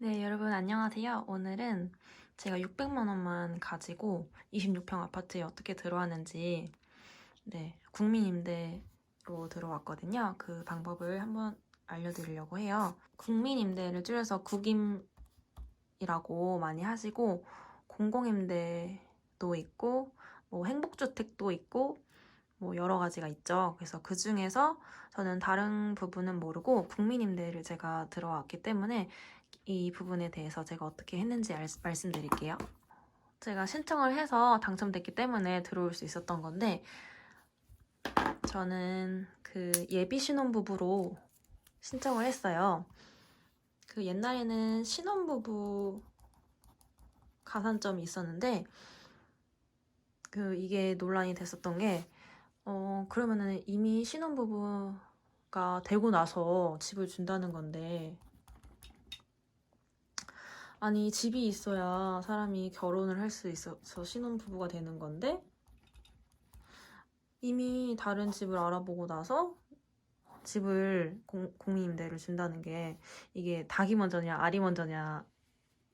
네, 여러분 안녕하세요. 오늘은 제가 600만 원만 가지고 26평 아파트에 어떻게 들어왔는지 국민임대로 들어왔거든요. 그 방법을 한번 알려드리려고 해요. 국민임대를 줄여서 국임이라고 많이 하시고 공공임대도 있고 뭐 행복주택도 있고 뭐 여러 가지가 있죠. 그래서 그 중에서 저는 다른 부분은 모르고 국민임대를 제가 들어왔기 때문에 이 부분에 대해서 제가 어떻게 했는지 말씀드릴게요. 제가 신청을 해서 당첨됐기 때문에 들어올 수 있었던 건데 저는 그 예비 신혼부부로 신청을 했어요. 그 옛날에는 신혼부부 가산점이 있었는데 이게 논란이 됐었던 게 그러면은 이미 신혼부부가 되고 나서 집을 준다는 건데 아니 집이 있어야 사람이 결혼을 할 수 있어서 신혼부부가 되는 건데 이미 다른 집을 알아보고 나서 집을 공인임대를 준다는 게 이게 닭이 먼저냐 알이 먼저냐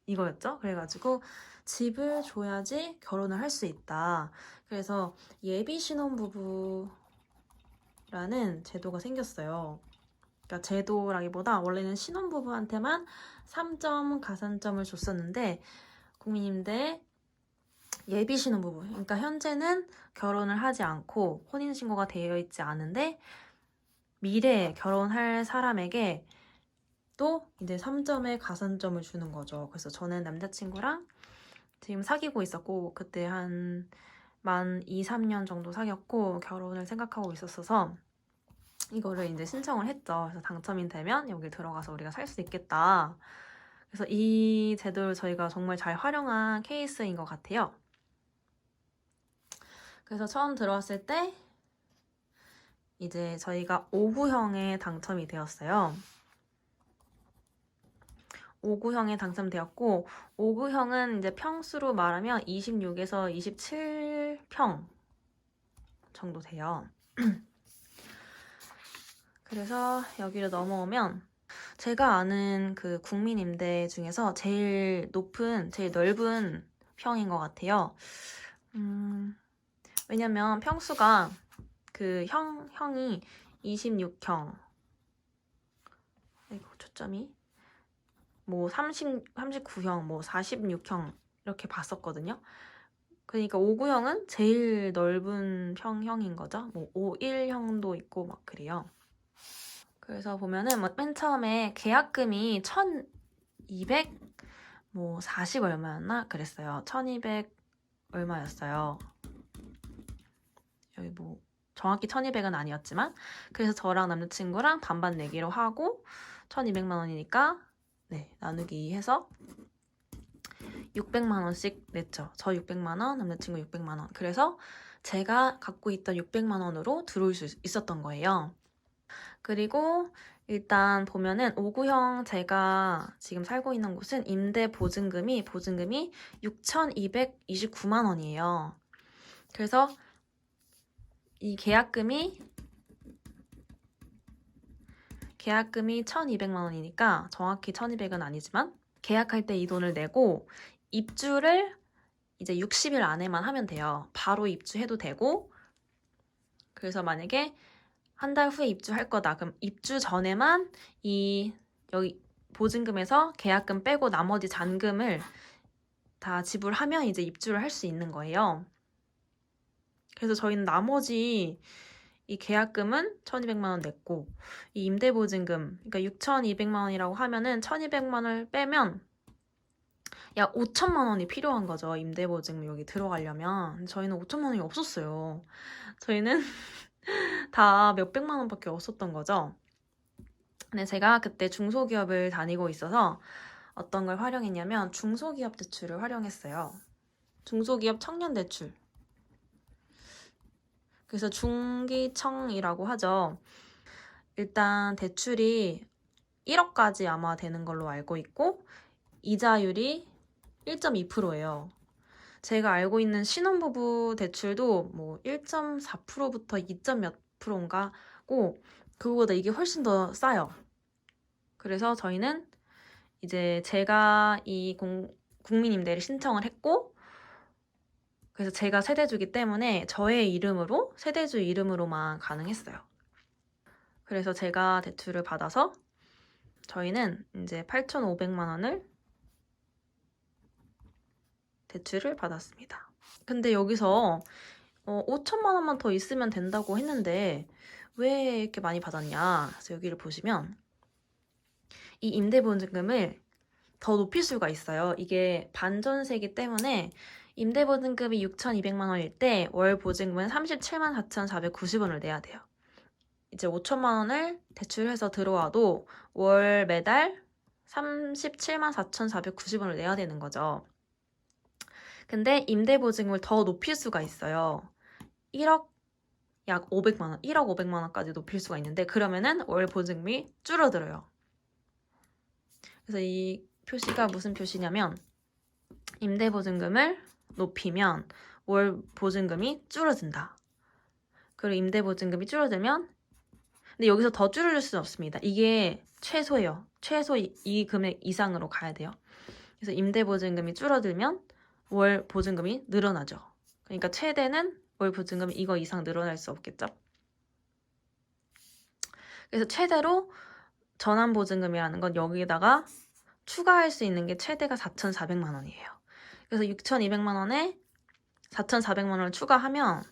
이거였죠. 그래가지고 집을 줘야지 결혼을 할 수 있다. 그래서 예비 신혼부부라는 제도가 생겼어요. 그러니까 제도라기보다 원래는 신혼부부한테만 3점 가산점을 줬었는데 국민임대 예비 신혼부부, 그러니까 현재는 결혼을 하지 않고 혼인신고가 되어 있지 않은데 미래에 결혼할 사람에게 또 이제 3점의 가산점을 주는 거죠. 그래서 저는 남자친구랑 지금 사귀고 있었고 그때 만 2, 3년 정도 사귀었고 결혼을 생각하고 있었어서 이거를 이제 신청을 했죠. 그래서 당첨이 되면 여기 들어가서 우리가 살 수 있겠다. 그래서 이 제도를 저희가 정말 잘 활용한 케이스인 것 같아요. 그래서 처음 들어왔을 때 이제 저희가 5구형에 당첨이 되었어요. 5구형에 당첨되었고 5구형은 이제 평수로 말하면 26에서 27평 정도 돼요. 그래서 여기로 넘어오면 제가 아는 그 국민임대 중에서 제일 넓은 평인 것 같아요. 왜냐면 평수가 형이 26형 아이고 초점이 뭐 39형 뭐 46형 이렇게 봤었거든요. 그러니까 5구형은 제일 넓은 평형인 거죠. 뭐 51형도 있고 막 그래요. 그래서 보면은 맨 처음에 계약금이 1200 뭐 40 얼마였나 그랬어요. 1200 얼마였어요. 여기 뭐 정확히 1200은 아니었지만 그래서 저랑 남자친구랑 반반 내기로 하고 1200만 원이니까 나누기 해서 600만 원씩 냈죠. 저 600만 원, 남자친구 600만 원. 그래서 제가 갖고 있던 600만 원으로 들어올 수 있었던 거예요. 그리고 일단 보면은 5구형 제가 지금 살고 있는 곳은 임대 보증금이 6,229만 원이에요. 그래서 이 계약금이 1,200만 원이니까 정확히 1,200은 아니지만 계약할 때 이 돈을 내고 입주를 이제 60일 안에만 하면 돼요. 바로 입주해도 되고 그래서 만약에 한 달 후에 입주할 거다. 그럼 입주 전에만 여기 보증금에서 계약금 빼고 나머지 잔금을 다 지불하면 이제 입주를 할 수 있는 거예요. 그래서 저희는 나머지 이 계약금은 1,200만 원 냈고 이 임대보증금 그러니까 6,200만 원이라고 하면은 1,200만 원을 빼면 약 5천만 원이 필요한 거죠. 임대보증금 여기 들어가려면. 저희는 5천만 원이 없었어요. 저희는 다 몇백만 원밖에 없었던 거죠. 근데 제가 그때 중소기업을 다니고 있어서 어떤 걸 활용했냐면 중소기업 대출을 활용했어요. 중소기업 청년 대출. 그래서 중기청이라고 하죠. 일단 대출이 1억까지 아마 되는 걸로 알고 있고 이자율이 1.2%예요. 제가 알고 있는 신혼부부 대출도 뭐 1.4%부터 2점 몇 프로인가고 그거보다 이게 훨씬 더 싸요. 그래서 저희는 이제 제가 이 국민임대를 신청을 했고, 그래서 제가 세대주기 때문에 저의 이름으로, 세대주 이름으로만 가능했어요. 그래서 제가 대출을 받아서 저희는 이제 8,500만 원을 대출을 받았습니다. 근데 여기서 5천만 원만 더 있으면 된다고 했는데 왜 이렇게 많이 받았냐? 그래서 여기를 보시면 이 임대보증금을 더 높일 수가 있어요. 이게 반전세이기 때문에 임대보증금이 6,200만 원일 때 월 보증금은 37만 4,490원을 내야 돼요. 이제 5천만 원을 대출해서 들어와도 월 매달 37만 4,490원을 내야 되는 거죠. 근데 임대보증금을 더 높일 수가 있어요. 1억 약 500만 원, 1억 500만 원까지 높일 수가 있는데 그러면은 월 보증금이 줄어들어요. 그래서 이 표시가 무슨 표시냐면 임대보증금을 높이면 월 보증금이 줄어든다. 그리고 임대보증금이 줄어들면 근데 여기서 더 줄여줄 수는 없습니다. 이게 최소예요. 최소 이 금액 이상으로 가야 돼요. 그래서 임대보증금이 줄어들면 월 보증금이 늘어나죠. 그러니까 최대는 월 보증금이 이거 이상 늘어날 수 없겠죠. 그래서 최대로 전환보증금이라는 건 여기다가 추가할 수 있는 게 최대가 4,400만 원이에요. 그래서 6,200만 원에 4,400만 원을 추가하면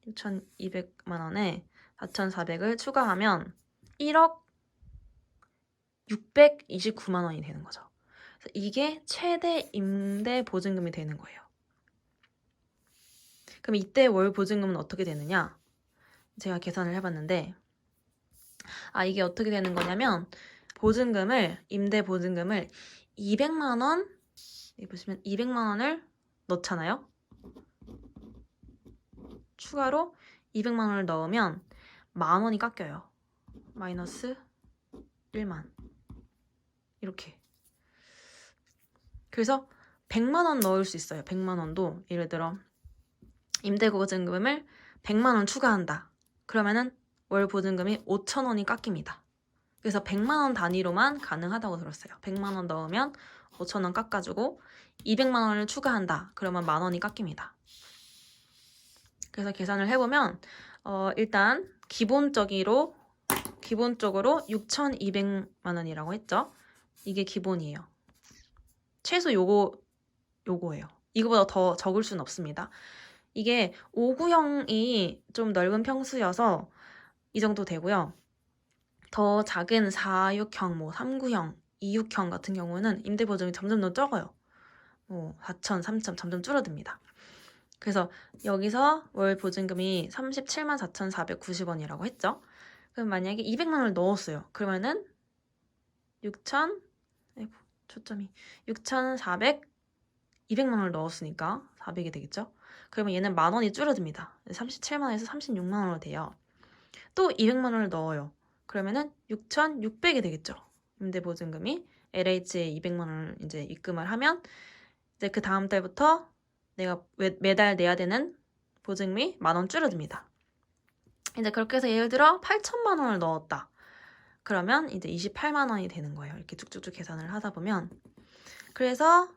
6,200만 원에 4,400을 추가하면 1억 629만 원이 되는 거죠. 그래서 이게 최대 임대 보증금이 되는 거예요. 그럼 이때 월 보증금은 어떻게 되느냐? 제가 계산을 해봤는데 이게 어떻게 되는 거냐면 임대 보증금을 200만 원 여기 보시면 200만 원을 넣잖아요. 추가로 200만 원을 넣으면 만 원이 깎여요. 마이너스 1만 이렇게. 그래서 100만 원 넣을 수 있어요. 100만 원도 예를 들어 임대보증금을 100만 원 추가한다. 그러면은 월 보증금이 5천 원이 깎입니다. 그래서 100만 원 단위로만 가능하다고 들었어요. 100만 원 넣으면 5천 원 깎아주고 200만 원을 추가한다. 그러면 만 원이 깎입니다. 그래서 계산을 해보면 일단 기본적으로 6,200만 원이라고 했죠. 이게 기본이에요. 최소 요거예요. 이거보다 더 적을 수는 없습니다. 이게 5구형이 좀 넓은 평수여서 이 정도 되고요. 더 작은 4육형, 3구형, 2육형 같은 경우는 임대보증이 점점 더 적어요. 4천, 3천 점점 줄어듭니다. 그래서 여기서 월 보증금이 37만 4,490원이라고 했죠. 그럼 만약에 200만 원을 넣었어요. 그러면은 6,400, 200만 원을 넣었으니까 400이 되겠죠. 그러면 얘는 만 원이 줄어듭니다. 37만 원에서 36만 원으로 돼요. 또 200만 원을 넣어요. 그러면은 6,600이 되겠죠. 임대보증금이 LH에 200만 원을 이제 입금을 하면 이제 그 다음 달부터 내가 매달 내야 되는 보증금이 만 원 줄어듭니다. 이제 그렇게 해서 예를 들어 8천만 원을 넣었다. 그러면 이제 28만 원이 되는 거예요. 이렇게 쭉쭉쭉 계산을 하다 보면. 그래서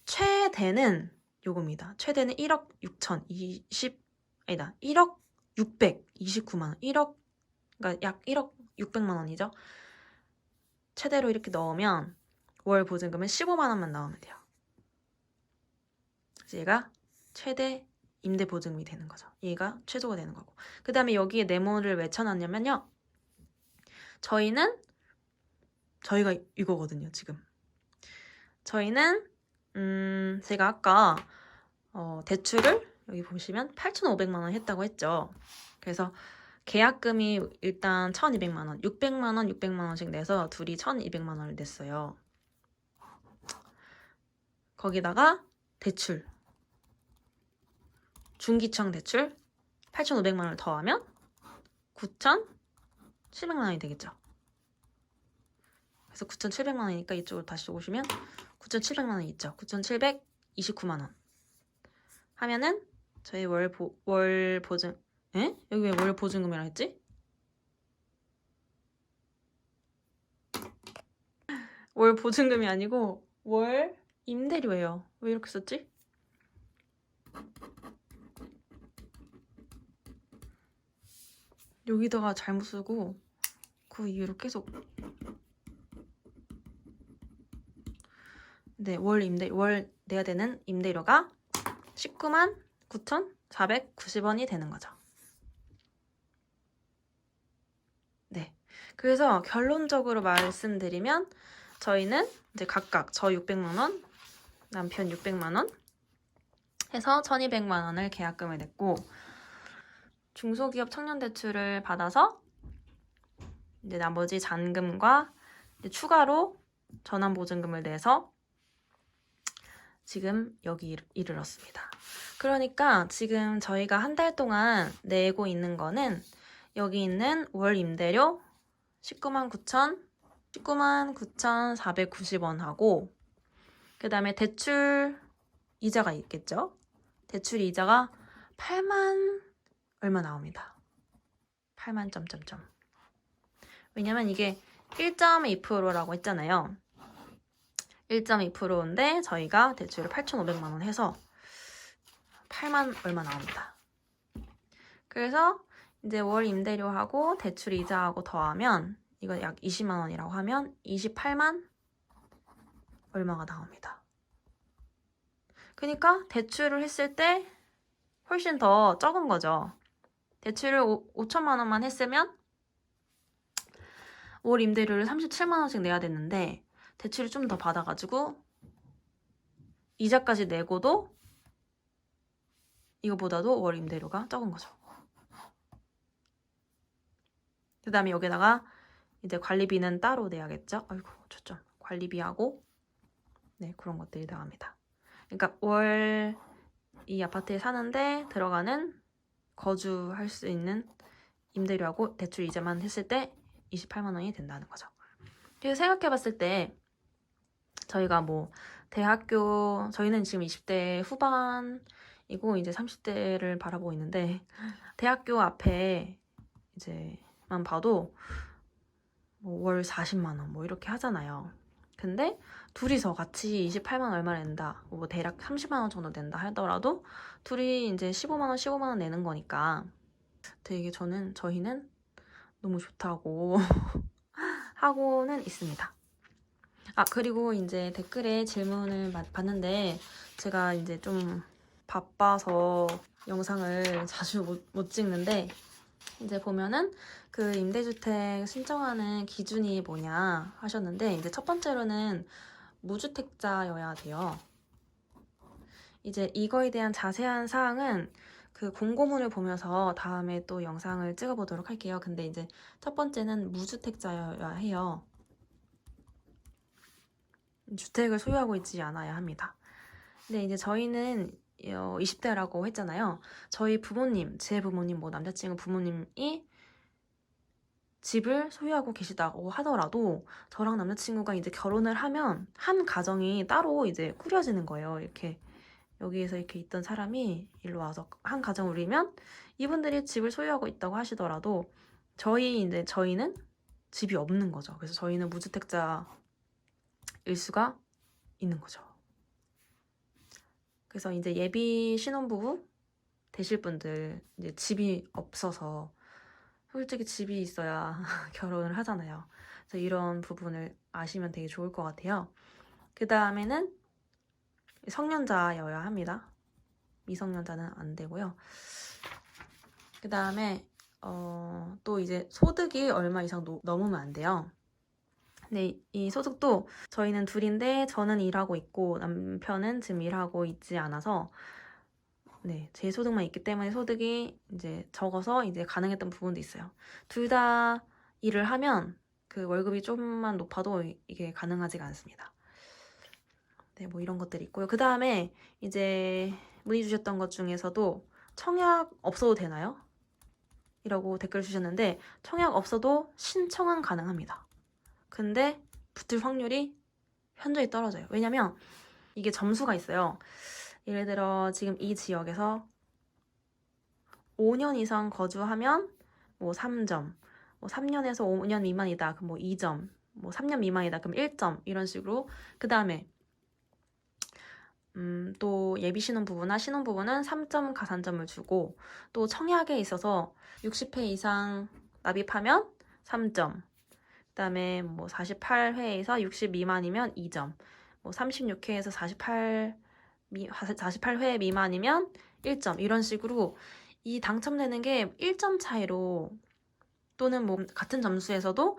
최대는 요겁니다. 최대는 1억 629만 원. 1억, 그러니까 약 1억 600만 원이죠. 최대로 이렇게 넣으면 월 보증금은 15만 원만 나오면 돼요. 그래서 얘가 최대 임대 보증금이 되는 거죠. 얘가 최소가 되는 거고. 그 다음에 여기에 네모를 왜 쳐놨냐면요. 저희가 이거거든요, 지금. 저희는 제가 아까 대출을 여기 보시면 8,500만 원 했다고 했죠. 그래서 계약금이 일단 1,200만 원, 600만 원, 600만 원씩 내서 둘이 1,200만 원을 냈어요. 거기다가 대출, 중기청 대출 8,500만 원을 더하면 9,700만 원이 되겠죠. 그래서 9,700만 원이니까 이쪽으로 다시 오시면 9,700만 원이 있죠. 9,729만 원 하면은 저희 월 보증 여기 왜 월 보증금이라 했지? 월 보증금이 아니고 월 임대료예요. 왜 이렇게 썼지? 여기다가 잘못 쓰고 그 이후로 계속 네, 월 내야 되는 임대료가 19만 9,490원이 되는 거죠. 네. 그래서 결론적으로 말씀드리면 저희는 이제 각각 저 600만 원, 남편 600만 원 해서 1,200만 원을 계약금을 냈고 중소기업 청년대출을 받아서 이제 나머지 잔금과 이제 추가로 전환보증금을 내서 지금 여기 이르렀습니다. 그러니까 지금 저희가 한 달 동안 내고 있는 거는 여기 있는 월 임대료 19만 9,490원 하고 그 다음에 대출 이자가 있겠죠? 대출 이자가 8만 얼마 나옵니다. 8만 점점점. 왜냐면 이게 1.2%라고 했잖아요. 1.2%인데 저희가 대출을 8,500만 원 해서 8만 얼마 나옵니다. 그래서 이제 월 임대료하고 대출 이자하고 더하면 이거 약 20만 원이라고 하면 28만 얼마가 나옵니다. 그러니까 대출을 했을 때 훨씬 더 적은 거죠. 대출을 5천만 원만 했으면 월 임대료를 37만 원씩 내야 됐는데 대출을 좀 더 받아가지고 이자까지 내고도 이거보다도 월 임대료가 적은 거죠. 그 다음에 여기다가 이제 관리비는 따로 내야겠죠? 아이고 초점. 관리비하고 네 그런 것들이 나갑니다. 그러니까 월 이 아파트에 사는데 들어가는 거주할 수 있는 임대료하고 대출 이자만 했을 때 28만 원이 된다는 거죠. 그래서 생각해봤을 때 저희가 뭐 대학교 저희는 지금 20대 후반이고 이제 30대를 바라보고 있는데 대학교 앞에 이제만 봐도 뭐 월 40만 원 뭐 이렇게 하잖아요. 근데 둘이서 같이 28만 얼마 낸다, 뭐 대략 30만 원 정도 낸다 하더라도 둘이 이제 15만 원 내는 거니까 되게 저희는 너무 좋다고 하고는 있습니다. 아, 그리고 이제 댓글에 질문을 봤는데 제가 이제 좀 바빠서 영상을 자주 못 찍는데 이제 보면은 그 임대주택 신청하는 기준이 뭐냐 하셨는데 이제 첫 번째로는 무주택자여야 돼요. 이제 이거에 대한 자세한 사항은 그 공고문을 보면서 다음에 또 영상을 찍어보도록 할게요. 근데 이제 첫 번째는 무주택자여야 해요. 주택을 소유하고 있지 않아야 합니다. 근데 이제 저희는 20대라고 했잖아요. 저희 부모님, 제 부모님, 뭐 남자친구 부모님이 집을 소유하고 계시다고 하더라도 저랑 남자친구가 이제 결혼을 하면 한 가정이 따로 이제 꾸려지는 거예요. 이렇게 여기에서 이렇게 있던 사람이 일로 와서 한 가정을 이루면 이분들이 집을 소유하고 있다고 하시더라도 저희는 집이 없는 거죠. 그래서 저희는 무주택자일 수가 있는 거죠. 그래서 이제 예비 신혼부부 되실 분들 이제 집이 없어서 솔직히 집이 있어야 결혼을 하잖아요. 그래서 이런 부분을 아시면 되게 좋을 것 같아요. 그 다음에는 성년자여야 합니다. 미성년자는 안 되고요. 그 다음에 또 이제 소득이 얼마 이상 넘으면 안 돼요. 근데 이 소득도 저희는 둘인데 저는 일하고 있고 남편은 지금 일하고 있지 않아서 네, 제 소득만 있기 때문에 소득이 이제 적어서 이제 가능했던 부분도 있어요. 둘 다 일을 하면 그 월급이 조금만 높아도 이게 가능하지가 않습니다. 네, 뭐 이런 것들이 있고요. 그 다음에 이제 문의 주셨던 것 중에서도 청약 없어도 되나요? 이라고 댓글 주셨는데 청약 없어도 신청은 가능합니다. 근데 붙을 확률이 현저히 떨어져요. 왜냐면 이게 점수가 있어요. 예를 들어 지금 이 지역에서 5년 이상 거주하면 뭐 3점, 뭐 3년에서 5년 미만이다. 그럼 뭐 2점, 뭐 3년 미만이다. 그럼 1점 이런 식으로. 그 다음에 또 예비 신혼부부나 신혼부부는 3점 가산점을 주고 또 청약에 있어서 60회 이상 납입하면 3점. 그다음에 뭐 48회에서 60 미만이면 2점. 뭐 36회에서 48회 미만이면 1점. 이런 식으로 이 당첨되는 게 1점 차이로 또는 뭐 같은 점수에서도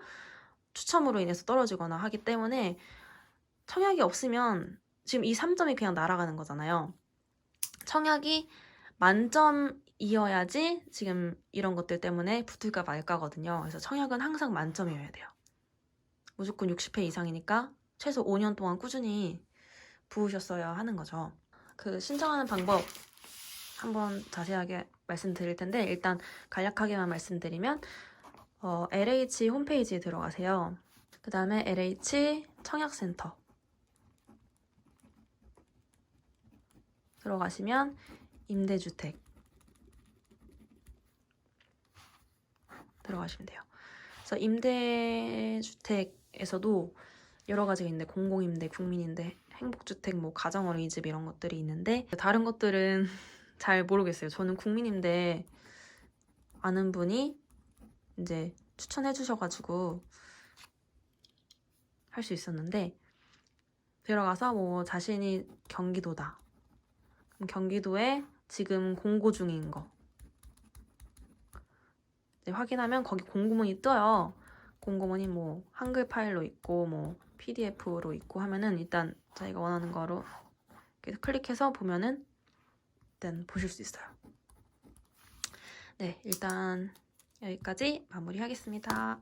추첨으로 인해서 떨어지거나 하기 때문에 청약이 없으면 지금 이 3점이 그냥 날아가는 거잖아요. 청약이 만점이어야지 지금 이런 것들 때문에 붙을까 말까거든요. 그래서 청약은 항상 만점이어야 돼요. 무조건 60회 이상이니까 최소 5년 동안 꾸준히 부으셨어야 하는 거죠. 그 신청하는 방법 한번 자세하게 말씀드릴 텐데 일단 간략하게만 말씀드리면 LH 홈페이지에 들어가세요. 그 다음에 LH 청약센터 들어가시면 임대주택 들어가시면 돼요. 그래서 임대주택에서도 여러 가지가 있는데 공공임대, 국민임대, 행복주택, 뭐 가정어린이집 이런 것들이 있는데 다른 것들은 잘 모르겠어요. 저는 국민임대 아는 분이 이제 추천해 주셔가지고 할 수 있었는데 들어가서 뭐 자신이 경기도다. 그럼 경기도에 지금 공고 중인 거 확인하면 거기 공고문이 떠요. 공고문이 뭐 한글 파일로 있고 뭐 PDF로 있고 하면은 일단 자기가 원하는 거로 클릭해서 보면은 일단 보실 수 있어요. 네, 일단 여기까지 마무리하겠습니다.